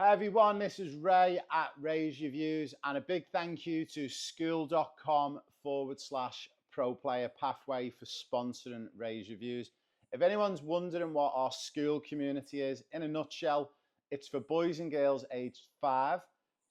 Hi everyone, this is Ray at Ray's Reviews, and a big thank you to school.com/pro player pathway for sponsoring Ray's Reviews. If anyone's wondering what our school community is, in a nutshell, it's for boys and girls aged 5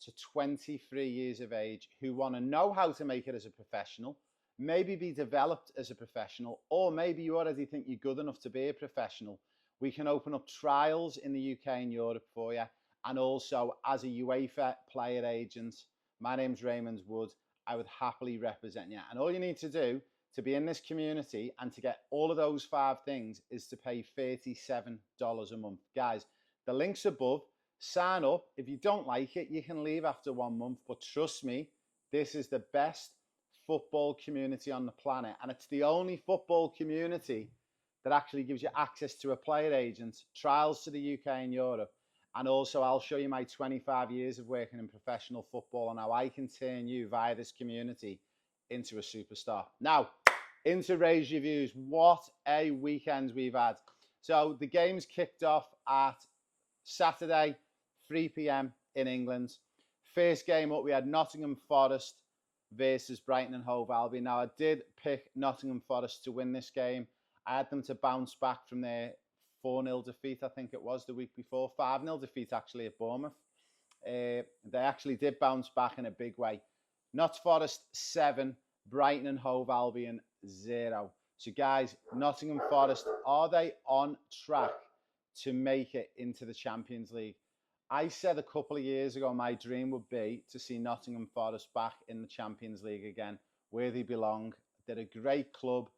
to 23 years of age who want to know how to make it as a professional, maybe be developed as a professional, or maybe you already think you're good enough to be a professional. We can open up trials in the UK and Europe for you. And also, as a UEFA Player Agent, my name's Raymond Wood. I would happily represent you. And all you need to do to be in this community and to get all of those 5 things is to pay $37 a month. Guys, the link's above. Sign up. If you don't like it, you can leave after 1 month. But trust me, this is the best football community on the planet. And it's the only football community that actually gives you access to a player agent, trials to the UK and Europe. And also, I'll show you my 25 years of working in professional football and how I can turn you via this community into a superstar. Now, into Ray's Reviews. What a weekend we've had. So the game's kicked off at Saturday, 3 p.m. in England. First game up, we had Nottingham Forest versus Brighton and Hove Albion. Now, I did pick Nottingham Forest to win this game. I had them to bounce back from their 4-0 defeat, I think it was, the week before. 5-0 defeat, actually, at Bournemouth. They actually did bounce back in a big way. Notts Forest 7, Brighton and Hove Albion 0. So, guys, Nottingham Forest, are they on track to make it into the Champions League? I said a couple of years ago my dream would be to see Nottingham Forest back in the Champions League again, where they belong. They're a great club.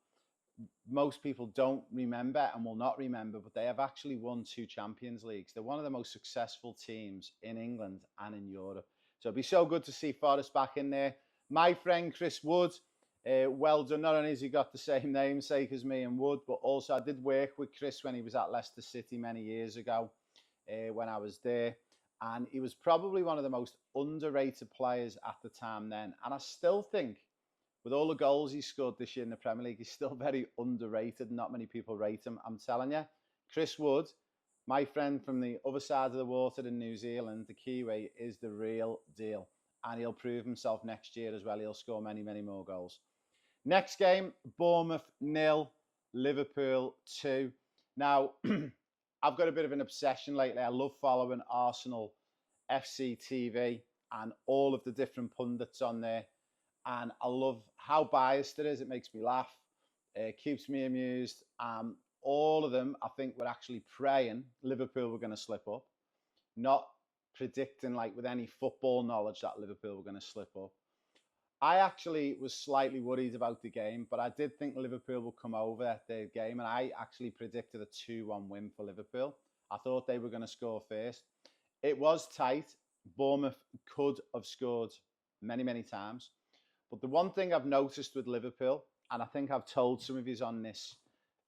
Most people don't remember and will not remember, but they have actually won 2 Champions Leagues. They're one of the most successful teams in England and in Europe. So it'd be so good to see Forest back in there. My friend Chris Wood, well done. Not only has he got the same namesake as me and Wood, but also I did work with Chris when he was at Leicester City many years ago when I was there. And he was probably one of the most underrated players at the time then. And I still think, with all the goals he scored this year in the Premier League, he's still very underrated. Not many people rate him. I'm telling you, Chris Wood, my friend from the other side of the water in New Zealand, the Kiwi, is the real deal. And he'll prove himself next year as well. He'll score many, many more goals. Next game, Bournemouth 0, Liverpool 2. Now, I've got a bit of an obsession lately. I love following Arsenal FC TV and all of the different pundits on there. And I love how biased it is. It makes me laugh. It keeps me amused. All of them, I think, were actually praying Liverpool were going to slip up. Not predicting, like, with any football knowledge that Liverpool were going to slip up. I actually was slightly worried about the game, but I did think Liverpool would come over their game. And I actually predicted a 2-1 win for Liverpool. I thought they were going to score first. It was tight. Bournemouth could have scored many, many times. But the one thing I've noticed with Liverpool, and I think I've told some of you on this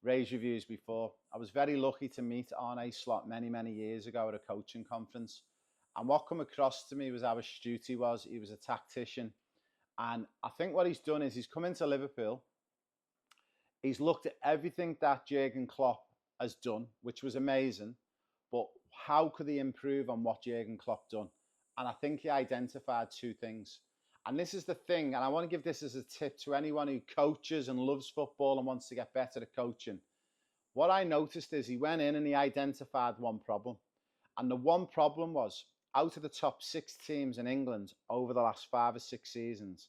Ray's Reviews before, I was very lucky to meet Arne Slot many, many years ago at a coaching conference. And what come across to me was how astute he was. He was a tactician. And I think what he's done is he's come into Liverpool. He's looked at everything that Jurgen Klopp has done, which was amazing. But how could he improve on what Jurgen Klopp done? And I think he identified 2 things. And this is the thing, and I want to give this as a tip to anyone who coaches and loves football and wants to get better at coaching. What I noticed is he went in and he identified one problem. And the one problem was, out of the top 6 teams in England over the last 5 or 6 seasons,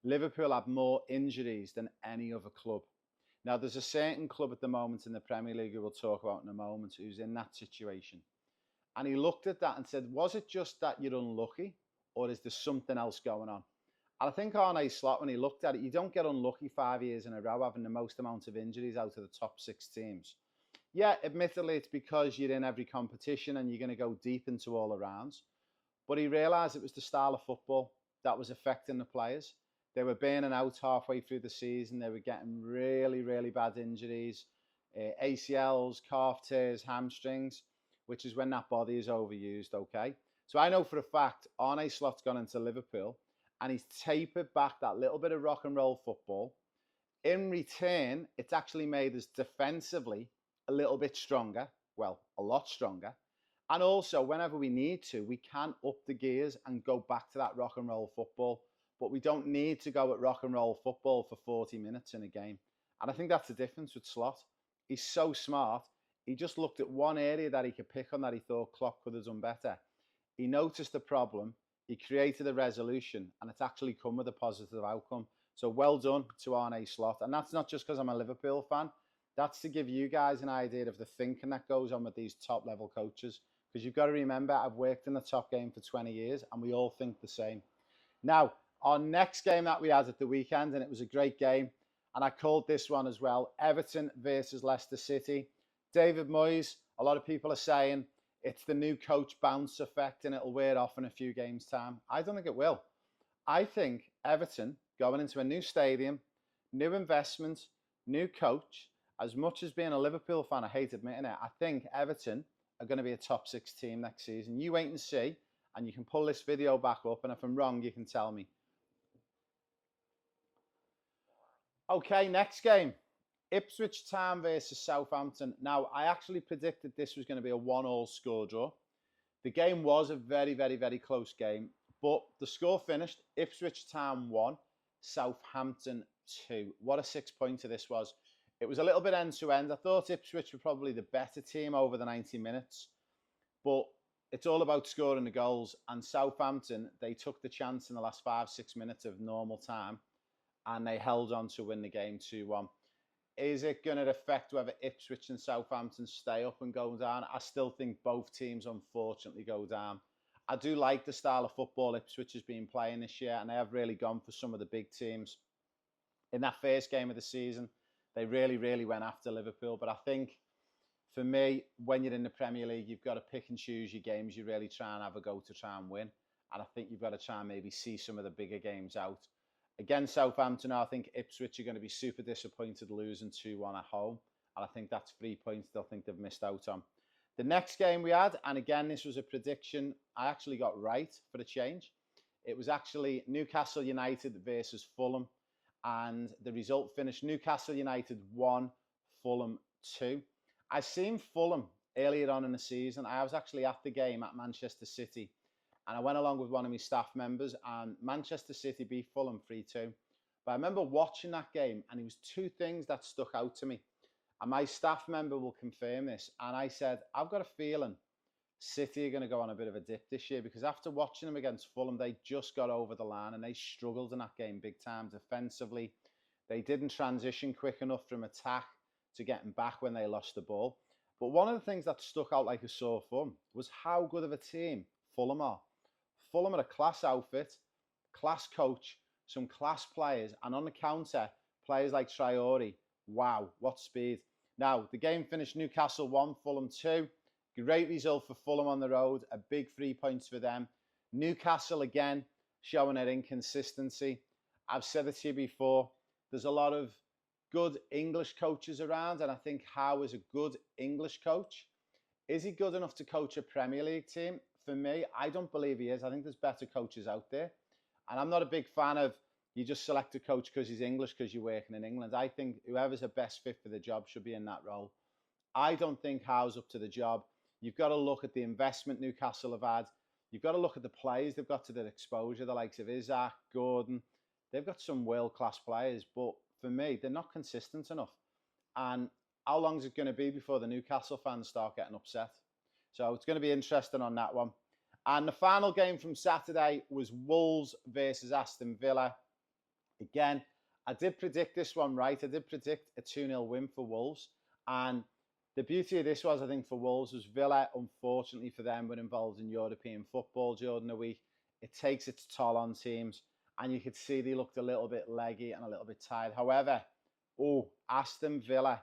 Liverpool have more injuries than any other club. Now, there's a certain club at the moment in the Premier League who we'll talk about in a moment who's in that situation. And he looked at that and said, was it just that you're unlucky, or is there something else going on? And I think Arne Slot, when he looked at it, you don't get unlucky 5 years in a row having the most amount of injuries out of the top 6 teams. Yeah, admittedly, it's because you're in every competition and you're going to go deep into all the rounds. But he realised it was the style of football that was affecting the players. They were burning out halfway through the season. They were getting really, really bad injuries, ACLs, calf tears, hamstrings, which is when that body is overused, okay? So I know for a fact Arne Slot's gone into Liverpool and he's tapered back that little bit of rock and roll football. In return, it's actually made us defensively a little bit stronger, well, a lot stronger. And also, whenever we need to, we can up the gears and go back to that rock and roll football. But we don't need to go at rock and roll football for 40 minutes in a game. And I think that's the difference with Slot. He's so smart. He just looked at one area that he could pick on that he thought Klopp could have done better. He noticed the problem, he created a resolution, and it's actually come with a positive outcome. So well done to Arne Slot. And that's not just because I'm a Liverpool fan. That's to give you guys an idea of the thinking that goes on with these top level coaches. Because you've got to remember, I've worked in the top game for 20 years and we all think the same. Now, our next game that we had at the weekend, and it was a great game, and I called this one as well, Everton versus Leicester City. David Moyes, a lot of people are saying it's the new coach bounce effect and it'll wear off in a few games' time. I don't think it will. I think Everton going into a new stadium, new investment, new coach, as much as being a Liverpool fan, I hate admitting it, I think Everton are going to be a top 6 team next season. You wait and see, and you can pull this video back up, and if I'm wrong, you can tell me. Okay, next game. Ipswich Town versus Southampton. Now, I actually predicted this was going to be a 1-1 score draw. The game was a very, very, very close game, but the score finished Ipswich Town 1, Southampton 2. What a 6-pointer this was. It was a little bit end-to-end. I thought Ipswich were probably the better team over the 90 minutes, but it's all about scoring the goals. And Southampton, they took the chance in the last 5-6 minutes of normal time, and they held on to win the game 2-1. Is it going to affect whether Ipswich and Southampton stay up and go down? I still think both teams, unfortunately, go down. I do like the style of football Ipswich has been playing this year, and they have really gone for some of the big teams. In that first game of the season, they really, really went after Liverpool. But I think, for me, when you're in the Premier League, you've got to pick and choose your games. You really try and have a go to try and win. And I think you've got to try and maybe see some of the bigger games out. Against Southampton, I think Ipswich are going to be super disappointed losing 2-1 at home. And I think that's 3 points they'll think they've missed out on. The next game we had, and again, this was a prediction I actually got right for a change. It was actually Newcastle United versus Fulham. And the result finished Newcastle United 1, Fulham 2. I seen Fulham earlier on in the season. I was actually at the game at Manchester City. And I went along with one of my staff members, and Manchester City beat Fulham 3-2. But I remember watching that game, and it was 2 things that stuck out to me. And my staff member will confirm this. And I said, I've got a feeling City are going to go on a bit of a dip this year, because after watching them against Fulham, they just got over the line and they struggled in that game big time defensively. They didn't transition quick enough from attack to getting back when they lost the ball. But one of the things that stuck out like a sore thumb was how good of a team Fulham are. Fulham are a class outfit, class coach, some class players, and on the counter, players like Traore. Wow, what speed. Now, the game finished Newcastle 1, Fulham 2. Great result for Fulham on the road, a big 3 points for them. Newcastle, again, showing their inconsistency. I've said it to you before, there's a lot of good English coaches around, and I think Howe is a good English coach. Is he good enough to coach a Premier League team? For me, I don't believe he is. I think there's better coaches out there. And I'm not a big fan of you just select a coach because he's English because you're working in England. I think whoever's the best fit for the job should be in that role. I don't think Howe's up to the job. You've got to look at the investment Newcastle have had. You've got to look at the players they've got to their exposure, the likes of Isaac, Gordon. They've got some world-class players, but for me, they're not consistent enough. And how long is it going to be before the Newcastle fans start getting upset? So it's going to be interesting on that one. And the final game from Saturday was Wolves versus Aston Villa. Again, I did predict this one right. I did predict a 2-0 win for Wolves. And the beauty of this was, I think, for Wolves was Villa, unfortunately for them, were involved in European football during the week. It takes its toll on teams. And you could see they looked a little bit leggy and a little bit tired. However, Aston Villa,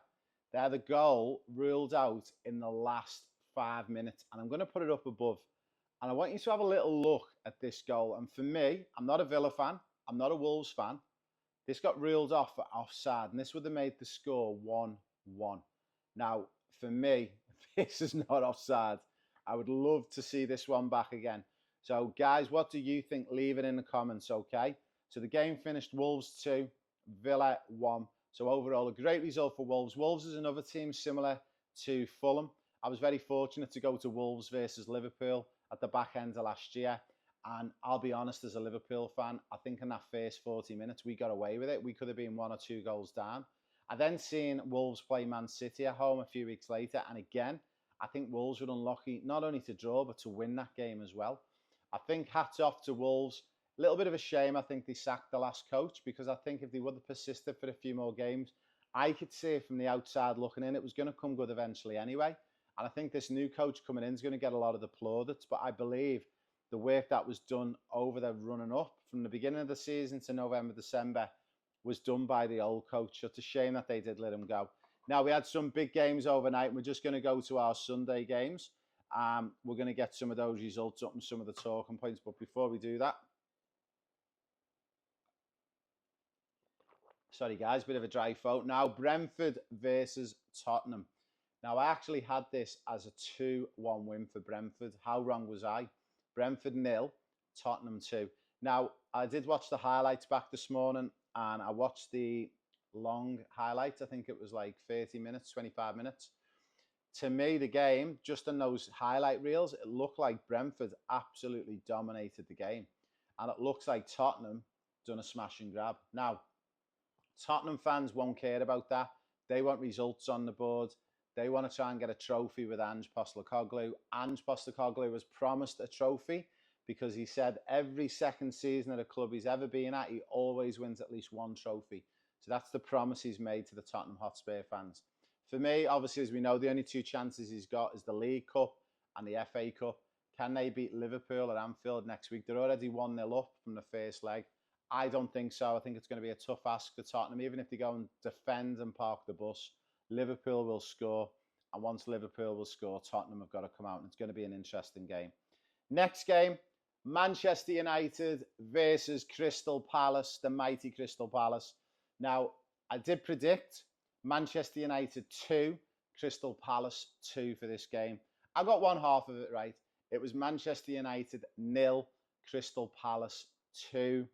they're the goal ruled out in the last 5 minutes. And I'm going to put it up above. And I want you to have a little look at this goal. And for me, I'm not a Villa fan. I'm not a Wolves fan. This got ruled off for offside. And this would have made the score 1-1. Now, for me, this is not offside. I would love to see this one back again. So, guys, what do you think? Leave it in the comments, okay? So, the game finished Wolves 2, Villa 1. So, overall, a great result for Wolves. Wolves is another team similar to Fulham. I was very fortunate to go to Wolves versus Liverpool at the back end of last year. And I'll be honest, as a Liverpool fan, I think in that first 40 minutes, we got away with it. We could have been 1 or 2 goals down. I then seen Wolves play Man City at home a few weeks later. And again, I think Wolves were unlucky, not only to draw, but to win that game as well. I think hats off to Wolves. A little bit of a shame, I think they sacked the last coach, because I think if they would have persisted for a few more games, I could see it from the outside looking in, it was going to come good eventually anyway. And I think this new coach coming in is going to get a lot of the plaudits, but I believe the work that was done over the running up from the beginning of the season to November, December was done by the old coach. So it's a shame that they did let him go. Now, we had some big games overnight. We're just going to go to our Sunday games. We're going to get some of those results up and some of the talking points. But before we do that, sorry guys, bit of a dry throat. Now, Brentford versus Tottenham. Now, I actually had this as a 2-1 win for Brentford. How wrong was I? Brentford 0, Tottenham 2. Now, I did watch the highlights back this morning, and I watched the long highlights. I think it was like 30 minutes, 25 minutes. To me, the game, just on those highlight reels, it looked like Brentford absolutely dominated the game. And it looks like Tottenham done a smash and grab. Now, Tottenham fans won't care about that. They want results on the board. They want to try and get a trophy with Ange Postecoglou. Ange Postecoglou was promised a trophy because he said every second season at a club he's ever been at, he always wins at least 1 trophy. So that's the promise he's made to the Tottenham Hotspur fans. For me, obviously, as we know, the only 2 chances he's got is the League Cup and the FA Cup. Can they beat Liverpool at Anfield next week? They're already 1-0 up from the first leg. I don't think so. I think it's going to be a tough ask for Tottenham. Even if they go and defend and park the bus, Liverpool will score. And once Liverpool will score, Tottenham have got to come out. And it's going to be an interesting game. Next game, Manchester United versus Crystal Palace, the mighty Crystal Palace. Now, I did predict Manchester United 2, Crystal Palace 2 for this game. I got one half of it right. It was Manchester United 0, Crystal Palace 2.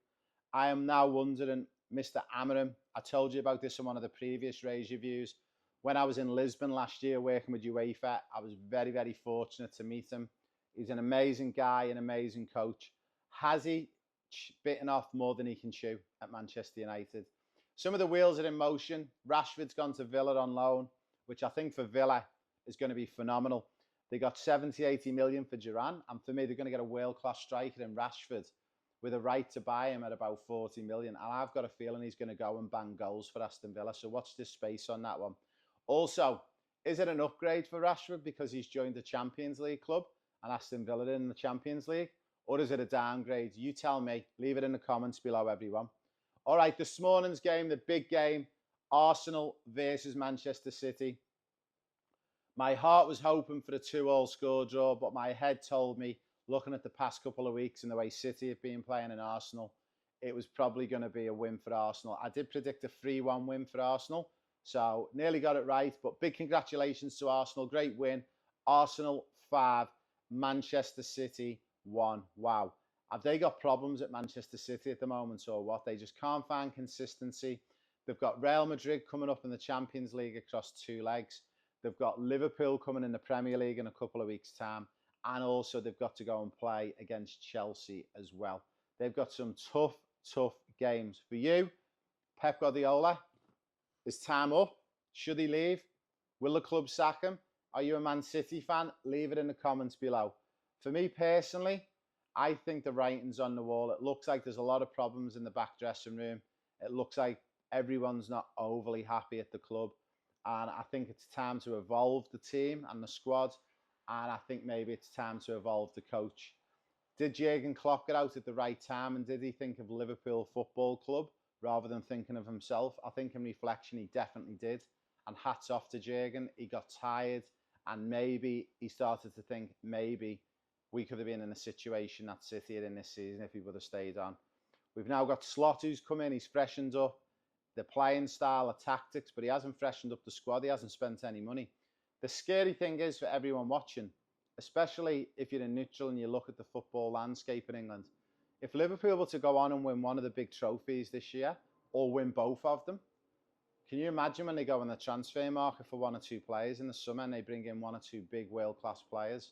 I am now wondering, Mr. Amarim, I told you about this in one of the previous Raise reviews. When I was in Lisbon last year working with UEFA, I was very, very fortunate to meet him. He's an amazing guy, an amazing coach. Has he bitten off more than he can chew at Manchester United? Some of the wheels are in motion. Rashford's gone to Villa on loan, which I think for Villa is going to be phenomenal. They got 70, 80 million for Duran, and for me, they're going to get a world-class striker in Rashford with a right to buy him at about 40 million. And I've got a feeling he's going to go and bang goals for Aston Villa. So watch this space on that one. Also, is it an upgrade for Rashford because he's joined the Champions League club and Aston Villa in the Champions League? Or is it a downgrade? You tell me. Leave it in the comments below, everyone. All right, this morning's game, the big game, Arsenal versus Manchester City. My heart was hoping for a 2-2 score draw, but my head told me, looking at the past couple of weeks and the way City have been playing in Arsenal, it was probably going to be a win for Arsenal. I did predict a 3-1 win for Arsenal, so nearly got it right. But big congratulations to Arsenal. Great win. Arsenal 5, Manchester City 1. Wow. Have they got problems at Manchester City at the moment or what? They just can't find consistency. They've got Real Madrid coming up in the Champions League across 2 legs. They've got Liverpool coming in the Premier League in a couple of weeks' time. And also they've got to go and play against Chelsea as well. They've got some tough, tough games. For you, Pep Guardiola, is time up? Should he leave? Will the club sack him? Are you a Man City fan? Leave it in the comments below. For me personally, I think the writing's on the wall. It looks like there's a lot of problems in the back dressing room. It looks like everyone's not overly happy at the club. And I think it's time to evolve the team and the squad. And I think maybe it's time to evolve the coach. Did Jurgen Klopp get out at the right time? And did he think of Liverpool Football Club rather than thinking of himself? I think in reflection, he definitely did. And hats off to Jurgen. He got tired. And maybe he started to think, maybe we could have been in a situation that City are in this season if he would have stayed on. We've now got Slot who's come in. He's freshened up the playing style, the tactics, but he hasn't freshened up the squad. He hasn't spent any money. The scary thing is for everyone watching, especially if you're in neutral and you look at the football landscape in England, if Liverpool were to go on and win one of the big trophies this year, or win both of them, Can you imagine when they go on the transfer market for 1 or 2 players in the summer and they bring in 1 or 2 big world-class players?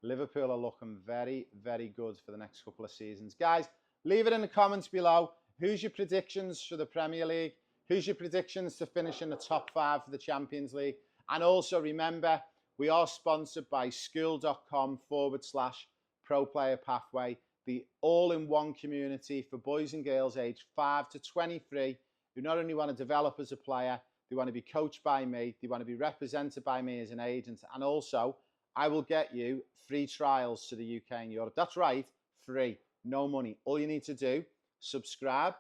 Liverpool are looking very, very good for the next couple of seasons. Guys, leave it in the comments below. Who's your predictions for the Premier League? Who's your predictions to finish in the top 5 for the Champions League? And also remember, we are sponsored by school.com/pro player pathway, the all-in-one community for boys and girls aged 5 to 23 who not only want to develop as a player, they want to be coached by me, they want to be represented by me as an agent, and also I will get you free trials to the UK and Europe. That's right, free, no money. All you need to do, subscribe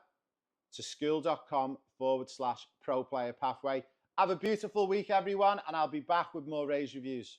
to school.com/pro player pathway. Have a beautiful week, everyone, and I'll be back with more Rays reviews.